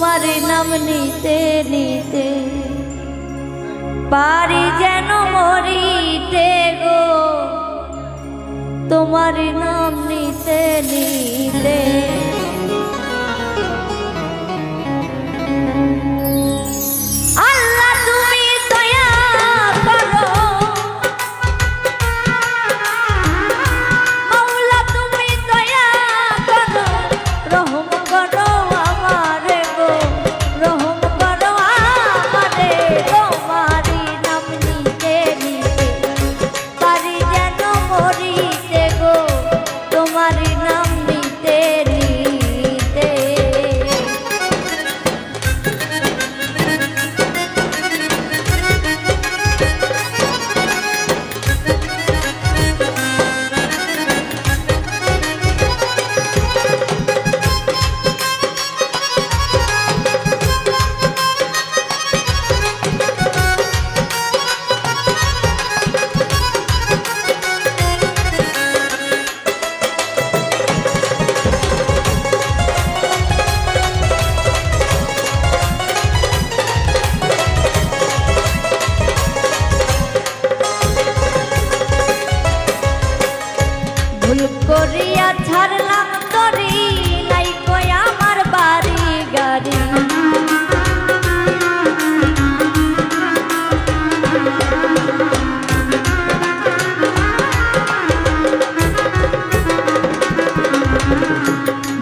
তোমার নাম নিতে নিতে পারি যেন মরিতে গো, তোমার নাম নিতে নিতে। আল্লাহ তুমি দয়া করো, মাওলা তুমি দয়া করো, রহম করো আমারে গো, রহম করো আমারে। তোমারি নাম নিতে নিতে পারি যেন মরিতে গো, তোমারি নাম নিতে নিতে। ভুল করিয়া ছাড়লাম তরি, নাই কই আমার বাড়ি গাড়ি।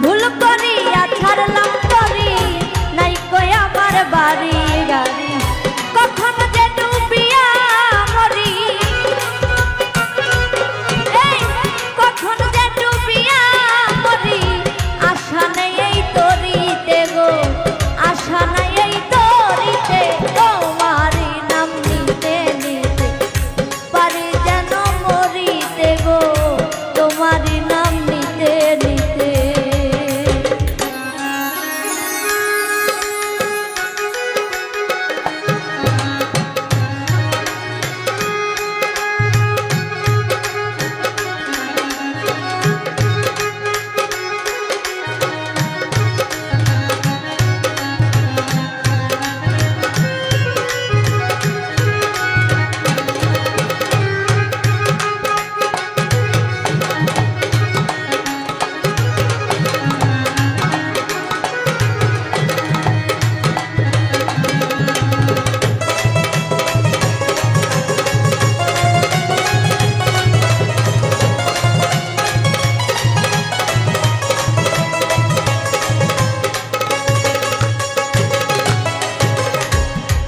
ভুল করিয়া ছাড়লাম তরি, নাই কই আমার বাড়ি গাড়ি। কখন যে ডুবিয়া মরি, কখন যে ডুবিয়া মরি, আশা নেই এই তরিতে গো, আশা নাই এই তরিতে। তোমারি নাম নিতে নিতে পারি যেন মরিতে গো, তোমারি নাম নিতে নিতে।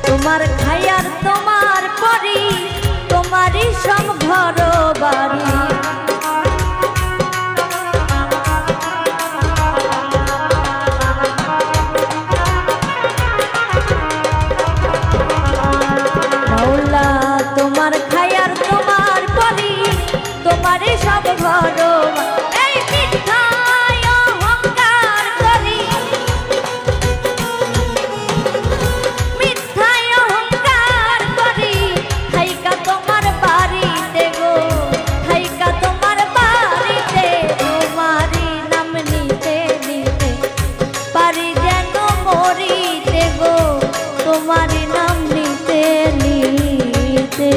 তোমার খায়ার তোমার পরি, তোমারই সব ঘর বাড়ি। মাওলা তোমার খায়ার তোমার পরি, তোমারই সব ঘর এই মিথ্যায় অহংকার করি, মিথ্যায় অহংকার করি। থাইকা তোমার বাড়িতে গো, থাইকা তোমার বাড়িতে, তোমারি নাম নিতে নিতে পারি যেন মরিতে গো, তোমারি নাম নিতে নিতে।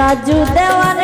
রাজু দেওয়ার